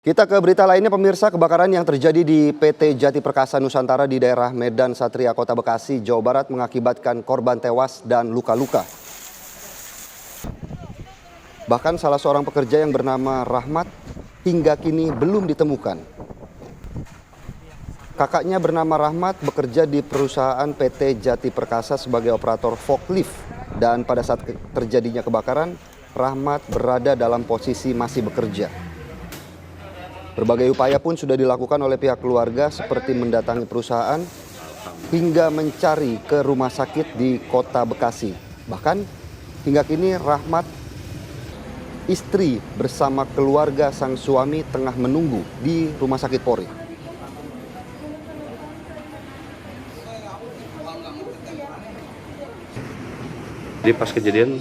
Kita ke berita lainnya pemirsa, kebakaran yang terjadi di PT Jati Perkasa Nusantara di daerah Medan Satria Kota Bekasi, Jawa Barat mengakibatkan korban tewas dan luka-luka. Bahkan salah seorang pekerja yang bernama Rahmat hingga kini belum ditemukan. Kakaknya bernama Rahmat bekerja di perusahaan PT Jati Perkasa sebagai operator forklift dan pada saat terjadinya kebakaran, Rahmat berada dalam posisi masih bekerja. Berbagai upaya pun sudah dilakukan oleh pihak keluarga seperti mendatangi perusahaan hingga mencari ke rumah sakit di Kota Bekasi. Bahkan hingga kini Rahmat, istri bersama keluarga sang suami tengah menunggu di Rumah Sakit Polri. Jadi pas kejadian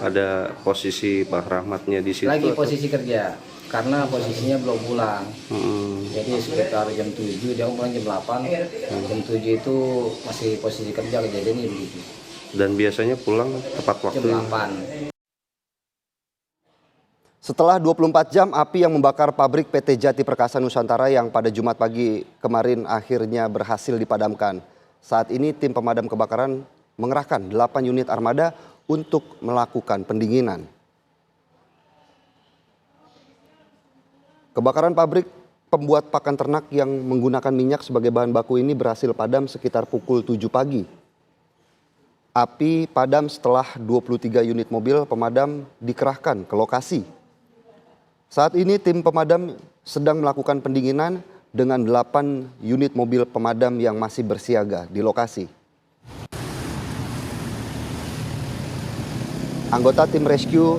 ada posisi Pak Rahmatnya di situ? Lagi posisi kerja, karena posisinya belum pulang. Jadi sekitar jam 7, dia pulang jam 8. Jam 7 itu masih posisi kerja, kejadiannya begitu. Dan biasanya pulang tepat waktu? Jam 8. Setelah 24 jam, api yang membakar pabrik PT Jati Perkasa Nusantara yang pada Jumat pagi kemarin akhirnya berhasil dipadamkan. Saat ini tim pemadam kebakaran mengerahkan 8 unit armada untuk melakukan pendinginan. Kebakaran pabrik pembuat pakan ternak yang menggunakan minyak sebagai bahan baku ini berhasil padam sekitar pukul 7 pagi. Api padam setelah 23 unit mobil pemadam dikerahkan ke lokasi. Saat ini tim pemadam sedang melakukan pendinginan dengan 8 unit mobil pemadam yang masih bersiaga di lokasi. Anggota tim rescue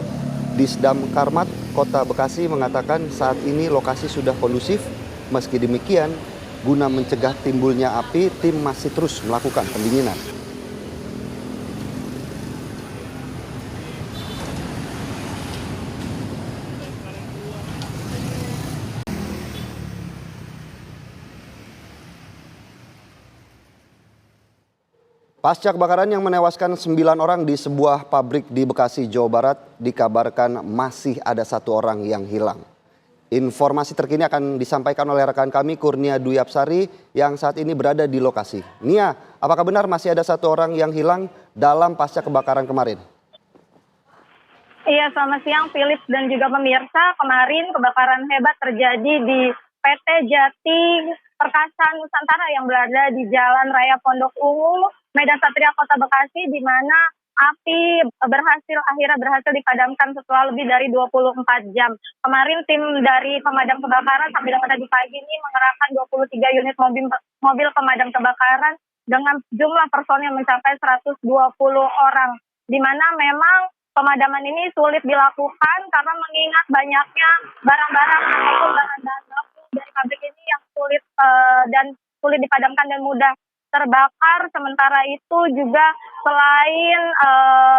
Disdam Karmat Kota Bekasi mengatakan saat ini lokasi sudah kondusif. Meski demikian, guna mencegah timbulnya api, tim masih terus melakukan pendinginan. Pasca kebakaran yang menewaskan 9 orang di sebuah pabrik di Bekasi, Jawa Barat, dikabarkan masih ada 1 orang yang hilang. Informasi terkini akan disampaikan oleh rekan kami Kurnia Dwi Apsari yang saat ini berada di lokasi. Nia, apakah benar masih ada 1 orang yang hilang dalam pasca kebakaran kemarin? Iya, selamat siang Philip dan juga pemirsa. Kemarin kebakaran hebat terjadi di PT Jati Perkasa Nusantara yang berada di Jalan Raya Pondok Ungu, Medan Satria Kota Bekasi, di mana api akhirnya berhasil dipadamkan setelah lebih dari 24 jam. Kemarin tim dari pemadam kebakaran sampai dengan tadi pagi ini mengerahkan 23 unit mobil pemadam kebakaran dengan jumlah personil mencapai 120 orang. Di mana memang pemadaman ini sulit dilakukan karena mengingat banyaknya barang-barang ataupun bahan-bahan baku dari pabrik ini yang sulit dipadamkan dan mudah terbakar. Sementara itu juga selain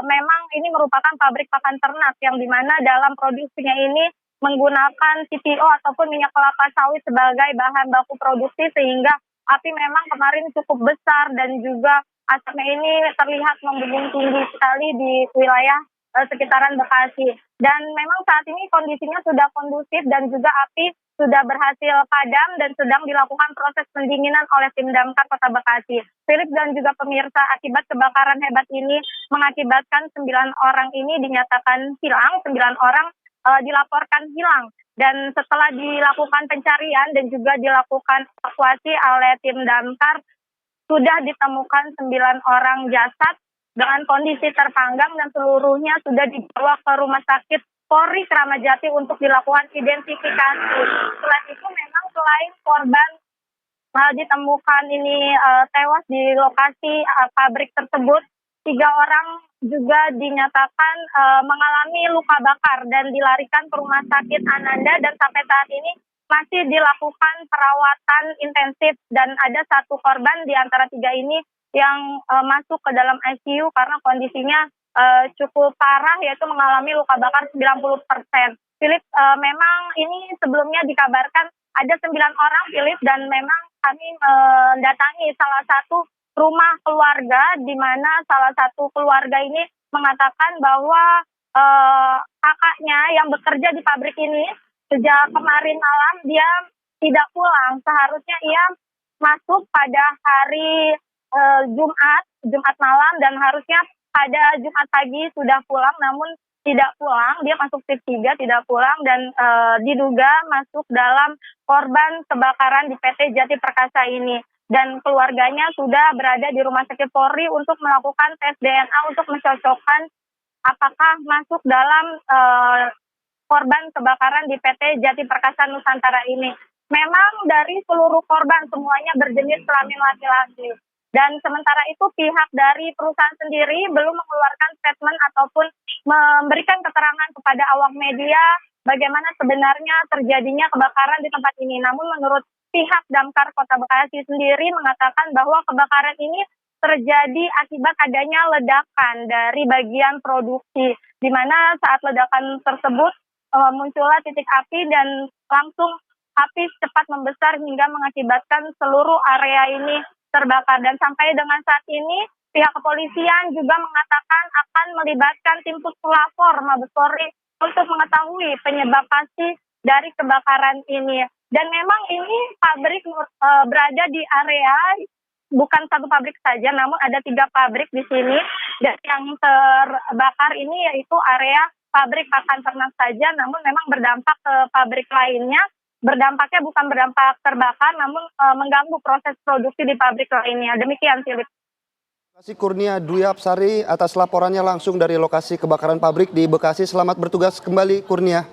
memang ini merupakan pabrik pakan ternak yang dimana dalam produksinya ini menggunakan CPO ataupun minyak kelapa sawit sebagai bahan baku produksi, sehingga api memang kemarin cukup besar dan juga asapnya ini terlihat membumbung tinggi sekali di wilayah sekitaran Bekasi. Dan memang saat ini kondisinya sudah kondusif dan juga api sudah berhasil padam dan sedang dilakukan proses pendinginan oleh tim damkar Kota Bekasi. Philip dan juga pemirsa, akibat kebakaran hebat ini mengakibatkan 9 orang ini dinyatakan hilang, 9 orang dilaporkan hilang. Dan setelah dilakukan pencarian dan juga dilakukan evakuasi oleh tim damkar, sudah ditemukan 9 orang jasad dengan kondisi terpanggang dan seluruhnya sudah dibawa ke Rumah Sakit Polri Kramat Jati untuk dilakukan identifikasi. Selain itu memang selain korban ditemukan ini tewas di lokasi pabrik tersebut, 3 orang juga dinyatakan mengalami luka bakar dan dilarikan ke Rumah Sakit Ananda, dan sampai saat ini masih dilakukan perawatan intensif, dan ada 1 korban di antara 3 ini yang masuk ke dalam ICU karena kondisinya cukup parah, yaitu mengalami luka bakar 90%. Philip, memang ini sebelumnya dikabarkan ada 9 orang, Philip, dan memang kami mendatangi salah satu rumah keluarga di mana salah satu keluarga ini mengatakan bahwa kakaknya yang bekerja di pabrik ini sejak kemarin malam dia tidak pulang. Seharusnya ia masuk pada hari Jumat malam dan harusnya pada Jumat pagi sudah pulang, namun tidak pulang. Dia masuk shift 3 tidak pulang dan diduga masuk dalam korban kebakaran di PT Jati Perkasa ini. Dan keluarganya sudah berada di Rumah Sakit Polri untuk melakukan tes DNA untuk mencocokkan apakah masuk dalam korban kebakaran di PT Jati Perkasa Nusantara ini. Memang dari seluruh korban semuanya berjenis kelamin laki-laki. Dan sementara itu pihak dari perusahaan sendiri belum mengeluarkan statement ataupun memberikan keterangan kepada awak media bagaimana sebenarnya terjadinya kebakaran di tempat ini. Namun menurut pihak Damkar Kota Bekasi sendiri mengatakan bahwa kebakaran ini terjadi akibat adanya ledakan dari bagian produksi, di mana saat ledakan tersebut muncullah titik api dan langsung api cepat membesar hingga mengakibatkan seluruh area ini terbakar. Dan sampai dengan saat ini pihak kepolisian juga mengatakan akan melibatkan tim puslapor Mabes Polri untuk mengetahui penyebab pasti dari kebakaran ini. Dan memang ini pabrik berada di area bukan satu pabrik saja, namun ada 3 pabrik di sini. Dan yang terbakar ini yaitu area pabrik pakan ternak saja, namun memang berdampak ke pabrik lainnya. Berdampaknya bukan berdampak terbakar, namun mengganggu proses produksi di pabrik lainnya. Demikian, Philip. Terima kasih Kurnia Dwi Apsari atas laporannya langsung dari lokasi kebakaran pabrik di Bekasi. Selamat bertugas kembali, Kurnia.